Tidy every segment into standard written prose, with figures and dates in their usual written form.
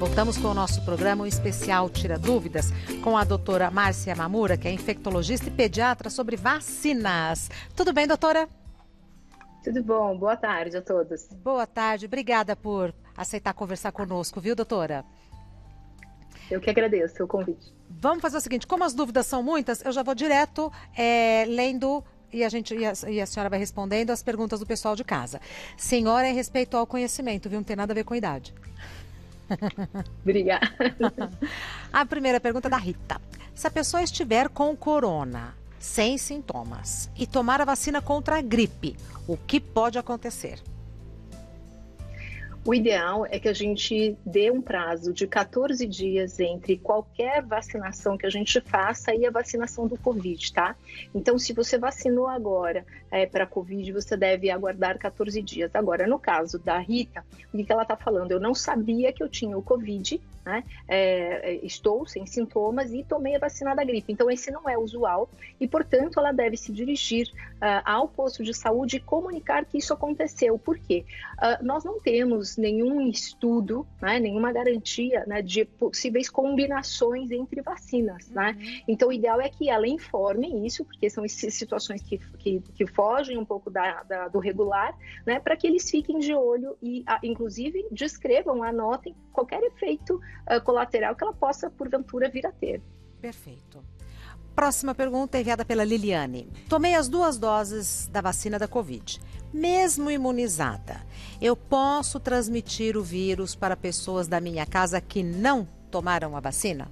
Voltamos com o nosso programa, um especial Tira Dúvidas, com a doutora Márcia Mamura, que é infectologista e pediatra, sobre vacinas. Tudo bem, doutora? Tudo bom, boa tarde a todos. Boa tarde, obrigada por aceitar conversar conosco, viu, doutora? Eu que agradeço o convite. Vamos fazer o seguinte, como as dúvidas são muitas, eu já vou direto lendo e a senhora vai respondendo as perguntas do pessoal de casa. Senhora, é respeito ao conhecimento, viu? Não tem nada a ver com a idade. Obrigada. A primeira pergunta é da Rita. Se a pessoa estiver com corona, sem sintomas, e tomar a vacina contra a gripe, o que pode acontecer? O ideal é que a gente dê um prazo de 14 dias entre qualquer vacinação que a gente faça e a vacinação do Covid, tá? Então, se você vacinou agora para Covid, você deve aguardar 14 dias. Agora, no caso da Rita, o que ela está falando? Eu não sabia que eu tinha o Covid, né? Estou sem sintomas e tomei a vacina da gripe. Então, esse não é usual e, portanto, ela deve se dirigir ao posto de saúde e comunicar que isso aconteceu. Por quê? Nós não temos nenhum estudo, né, nenhuma garantia, né, de possíveis combinações entre vacinas, né? Então, o ideal é que ela informe isso, porque são situações que fogem um pouco do regular, né, para que eles fiquem de olho e, inclusive, descrevam, anotem qualquer efeito colateral que ela possa, porventura, vir a ter. Perfeito. Próxima pergunta é enviada pela Liliane. Tomei as 2 doses da vacina da Covid. Mesmo imunizada, eu posso transmitir o vírus para pessoas da minha casa que não tomaram a vacina?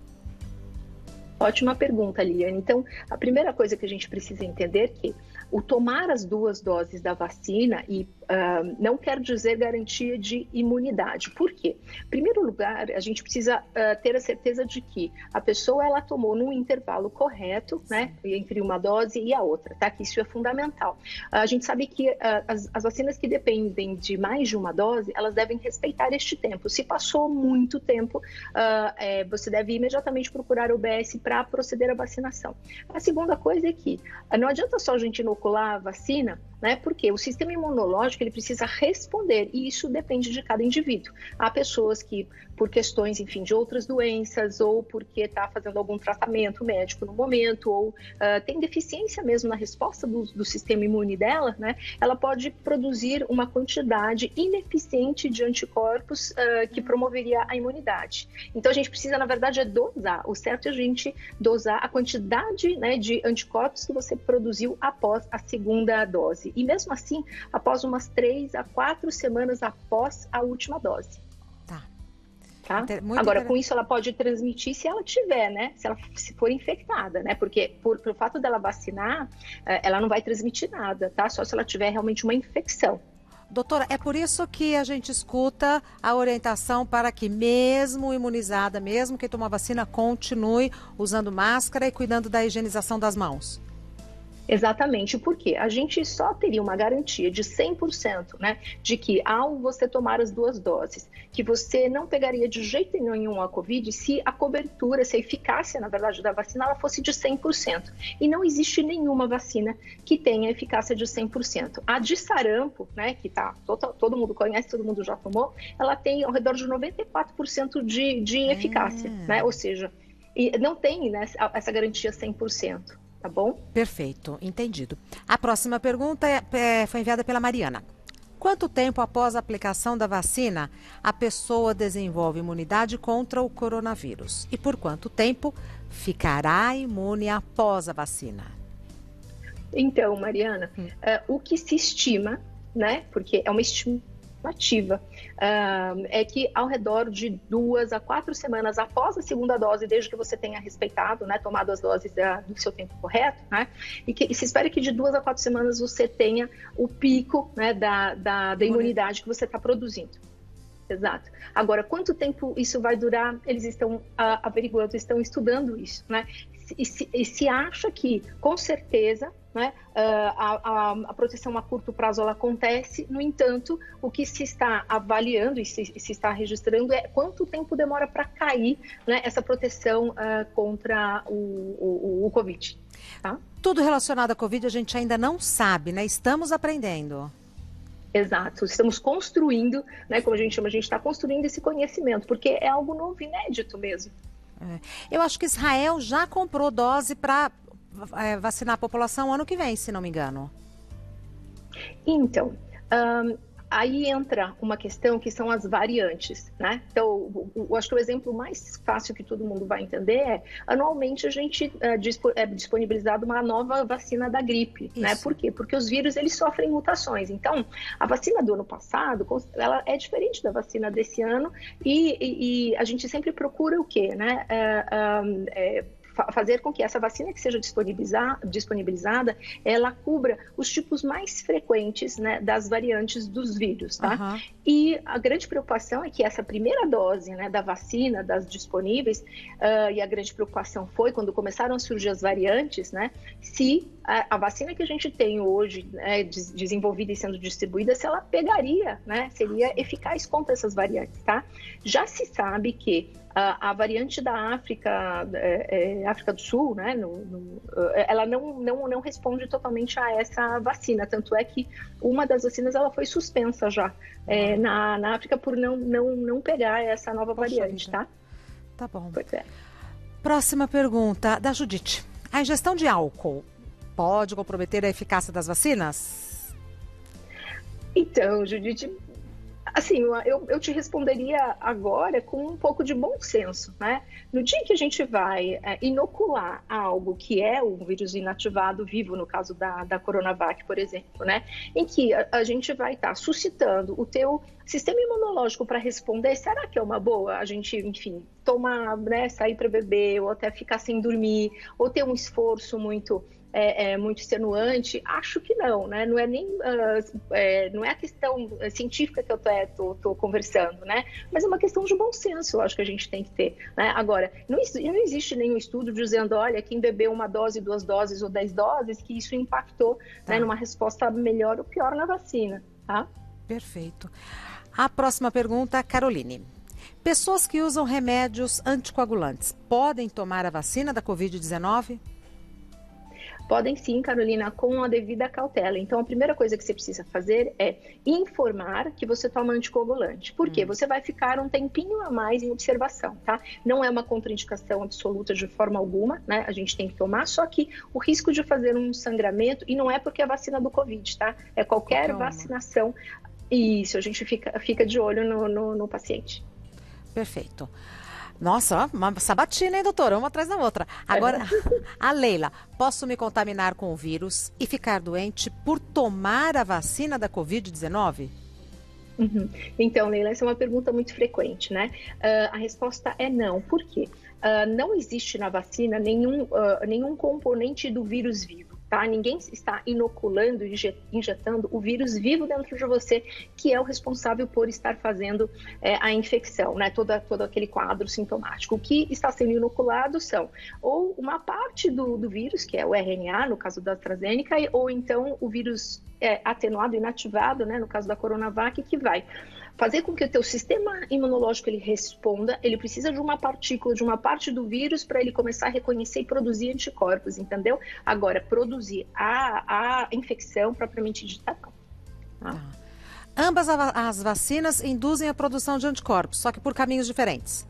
Ótima pergunta, Liliane. Então, a primeira coisa que a gente precisa entender é que o tomar as 2 doses da vacina não quer dizer garantia de imunidade. Por quê? Em primeiro lugar, a gente precisa ter a certeza de que a pessoa ela tomou num intervalo correto, né, entre uma dose e a outra, tá? Que isso é fundamental. A gente sabe que as vacinas que dependem de mais de uma dose, elas devem respeitar este tempo. Se passou muito tempo, você deve imediatamente procurar o UBS para proceder à vacinação. A segunda coisa é que não adianta só a gente inocular a vacina, né? Porque o sistema imunológico ele precisa responder e isso depende de cada indivíduo. Há pessoas que, por questões, enfim, de outras doenças ou porque está fazendo algum tratamento médico no momento ou tem deficiência mesmo na resposta do sistema imune dela, né? Ela pode produzir uma quantidade ineficiente de anticorpos que promoveria a imunidade. Então, a gente precisa, na verdade, dosar. O certo é a gente dosar a quantidade, né, de anticorpos que você produziu após a segunda dose. E mesmo assim, após umas 3 a 4 semanas após a última dose. Tá? Agora, com isso, ela pode transmitir se ela tiver, né? Se for infectada, né? Porque por fato dela vacinar, ela não vai transmitir nada, tá? Só se ela tiver realmente uma infecção. Doutora, é por isso que a gente escuta a orientação para que mesmo imunizada, mesmo quem toma vacina, continue usando máscara e cuidando da higienização das mãos. Exatamente, porque a gente só teria uma garantia de 100%, né, de que ao você tomar as 2 doses, que você não pegaria de jeito nenhum a Covid se a cobertura, se a eficácia, na verdade, da vacina, ela fosse de 100%. E não existe nenhuma vacina que tenha eficácia de 100%. A de sarampo, né, que todo mundo conhece, todo mundo já tomou, ela tem ao redor de 94% de eficácia, né, ou seja, não tem, né, essa garantia 100%. Tá bom? Perfeito, entendido. A próxima pergunta foi enviada pela Mariana. Quanto tempo após a aplicação da vacina a pessoa desenvolve imunidade contra o coronavírus? E por quanto tempo ficará imune após a vacina? Então, Mariana, o que se estima, né? Porque é uma estimativa, é que ao redor de 2 a 4 semanas após a segunda dose, desde que você tenha respeitado, né, tomado as doses do seu tempo correto, né, e se espera que de 2 a 4 semanas você tenha o pico, né, da imunidade que você está produzindo. Exato. Agora, quanto tempo isso vai durar? Eles estão averiguando, estão estudando isso, né? E se acha que, com certeza, né, a proteção a curto prazo ela acontece, no entanto, o que se está avaliando e se está registrando é quanto tempo demora para cair, né, essa proteção contra o Covid. Tá? Tudo relacionado à Covid a gente ainda não sabe, né? Estamos aprendendo. Exato, estamos construindo, né, como a gente chama, a gente está construindo esse conhecimento, porque é algo novo, inédito mesmo. Eu acho que Israel já comprou dose para vacinar a população ano que vem, se não me engano. Então, aí entra uma questão que são as variantes, né? Então, eu acho que o exemplo mais fácil que todo mundo vai entender é, anualmente a gente é disponibilizado uma nova vacina da gripe, né? Por quê? Porque os vírus, eles sofrem mutações. Então, a vacina do ano passado, ela é diferente da vacina desse ano e a gente sempre procura o quê, né? Fazer com que essa vacina que seja disponibilizada, ela cubra os tipos mais frequentes, né, das variantes dos vírus, tá? Uhum. E a grande preocupação é que essa primeira dose, né, da vacina, das disponíveis, e a grande preocupação foi quando começaram a surgir as variantes, né, se a vacina que a gente tem hoje, né, desenvolvida e sendo distribuída, se ela pegaria, né, seria eficaz contra essas variantes, tá? Já se sabe que a variante da África do Sul, né, ela não responde totalmente a essa vacina, tanto é que uma das vacinas ela foi suspensa já na África por não pegar essa nova variante, tá? Tá bom. Pois é. Próxima pergunta, da Judite. A ingestão de álcool pode comprometer a eficácia das vacinas? Então, Judite, assim, eu te responderia agora com um pouco de bom senso, né? No dia que a gente vai inocular algo que é um vírus inativado vivo, no caso da Coronavac, por exemplo, né? Em que a gente vai estar suscitando o teu sistema imunológico para responder, será que é uma boa a gente, enfim, tomar, né, sair para beber, ou até ficar sem dormir, ou ter um esforço muito extenuante? Acho que não, né? Não é nem não é a questão científica que eu tô conversando, né? Mas é uma questão de bom senso, eu acho que a gente tem que ter, né? Agora, não existe nenhum estudo dizendo, olha, quem bebeu 1 dose, 2 doses ou 10 doses, que isso impactou, né, numa resposta melhor ou pior na vacina, tá? Perfeito. A próxima pergunta, Caroline. Pessoas que usam remédios anticoagulantes podem tomar a vacina da Covid-19? Podem sim, Carolina, com a devida cautela. Então, a primeira coisa que você precisa fazer é informar que você toma anticoagulante. Por quê? Você vai ficar um tempinho a mais em observação, tá? Não é uma contraindicação absoluta de forma alguma, né? A gente tem que tomar, só que o risco de fazer um sangramento, e não é porque é a vacina do Covid, tá? É qualquer vacinação. Isso, a gente fica de olho no paciente. Perfeito. Nossa, uma sabatina, hein, doutora? Uma atrás da outra. Agora, a Leila, posso me contaminar com o vírus e ficar doente por tomar a vacina da Covid-19? Uhum. Então, Leila, essa é uma pergunta muito frequente, né? A resposta é não. Por quê? Não existe na vacina nenhum componente do vírus vivo. Tá? Ninguém está inoculando, injetando o vírus vivo dentro de você, que é o responsável por estar fazendo a infecção, né? Todo aquele quadro sintomático. O que está sendo inoculado são ou uma parte do vírus, que é o RNA, no caso da AstraZeneca, ou então o vírus atenuado, inativado, né? No caso da Coronavac, que vai fazer com que o teu sistema imunológico ele responda. Ele precisa de uma partícula, de uma parte do vírus para ele começar a reconhecer e produzir anticorpos, entendeu? Agora, produzir a infecção propriamente dita, não. Tá. Ambas as vacinas induzem a produção de anticorpos, só que por caminhos diferentes.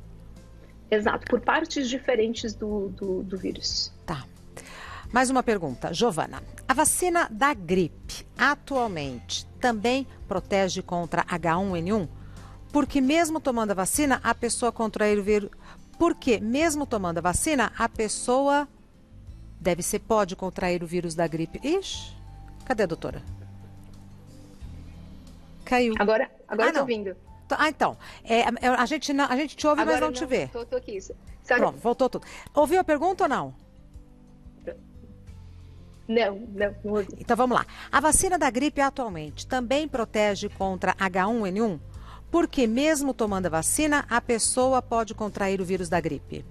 Exato, por partes diferentes do vírus. Tá. Mais uma pergunta, Giovana. A vacina da gripe, atualmente, também protege contra H1N1? Porque mesmo tomando a vacina, a pessoa contrair o vírus... Porque mesmo tomando a vacina, a pessoa pode contrair o vírus da gripe. Ixi, cadê a doutora? Caiu. Agora eu tô ouvindo. Então, a gente te ouve, agora mas não te vê. Tô aqui. Pronto, voltou tudo. Ouviu a pergunta ou não? Não ouvi. Então vamos lá. A vacina da gripe atualmente também protege contra H1N1? Porque mesmo tomando a vacina, a pessoa pode contrair o vírus da gripe.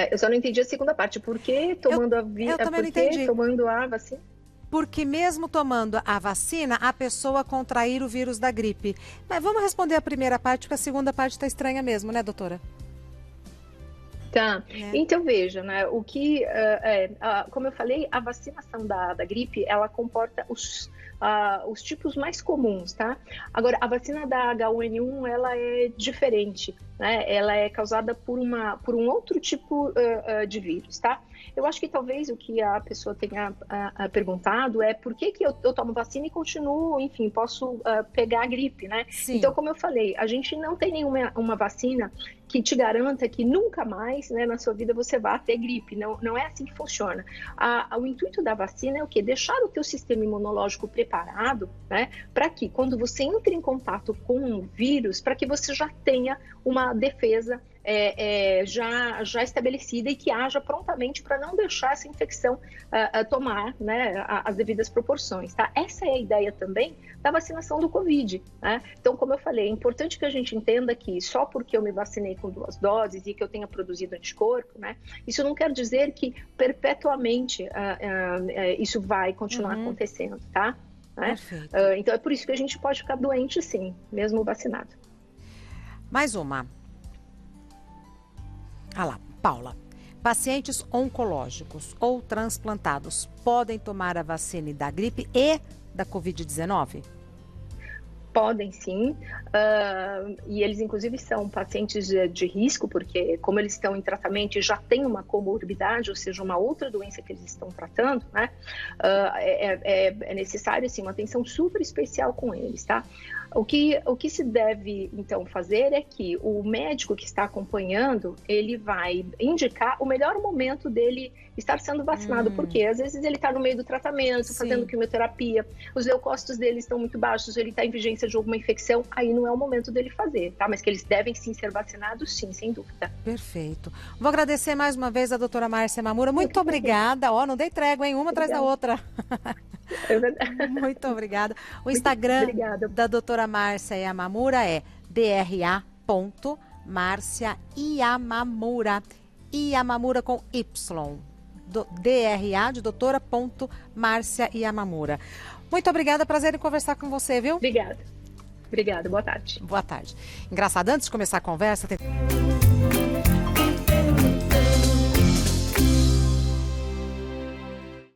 Eu só não entendi a segunda parte. Por que tomando tomando a vacina? Porque mesmo tomando a vacina, a pessoa contrair o vírus da gripe. Mas vamos responder a primeira parte, porque a segunda parte está estranha mesmo, né, doutora? Tá, né? então veja, né, como eu falei, a vacinação da gripe, ela comporta os tipos mais comuns, tá? Agora, a vacina da H1N1, ela é diferente, né? Ela é causada por um outro tipo de vírus, tá? Eu acho que talvez o que a pessoa tenha perguntado é por que eu tomo vacina e continuo, enfim, posso pegar a gripe, né? Sim. Então, como eu falei, a gente não tem nenhuma vacina que te garanta que nunca mais, né, na sua vida você vai ter gripe. Não é assim que funciona. O intuito da vacina é o quê? Deixar o teu sistema imunológico preparado, né, para que quando você entre em contato com um vírus, para que você já tenha uma defesa já estabelecida e que haja prontamente para não deixar essa infecção tomar, né, as devidas proporções, tá? Essa é a ideia também da vacinação do Covid, né? Então, como eu falei, é importante que a gente entenda que só porque eu me vacinei com 2 doses e que eu tenha produzido anticorpo, né, isso não quer dizer que perpetuamente isso vai continuar acontecendo, tá? Né? Então, é por isso que a gente pode ficar doente, sim, mesmo vacinado. Mais uma. Ah lá, Paula. Pacientes oncológicos ou transplantados podem tomar a vacina da gripe e da Covid-19? Podem sim, e eles inclusive são pacientes de risco, porque como eles estão em tratamento e já têm uma comorbidade, ou seja, uma outra doença que eles estão tratando, né, é necessário assim, uma atenção super especial com eles, tá? O que se deve, então, fazer é que o médico que está acompanhando, ele vai indicar o melhor momento dele estar sendo vacinado, porque às vezes ele está no meio do tratamento, Sim. fazendo quimioterapia, os leucócitos dele estão muito baixos, ele está em vigência de alguma infecção, aí não é o momento dele fazer, tá? Mas que eles devem sim ser vacinados, sim, sem dúvida. Perfeito. Vou agradecer mais uma vez a doutora Márcia Mamura. Muito obrigada. Ó, não dei trégua, hein? Uma atrás da outra. Muito obrigada. O Instagram da doutora Márcia Yamamura é dra.marciayamamura. Yamamura com Y. DRA de doutora.Márcia Yamamura. Muito obrigada, prazer em conversar com você, viu? Obrigada. Obrigada, boa tarde. Boa tarde. Engraçado, antes de começar a conversa...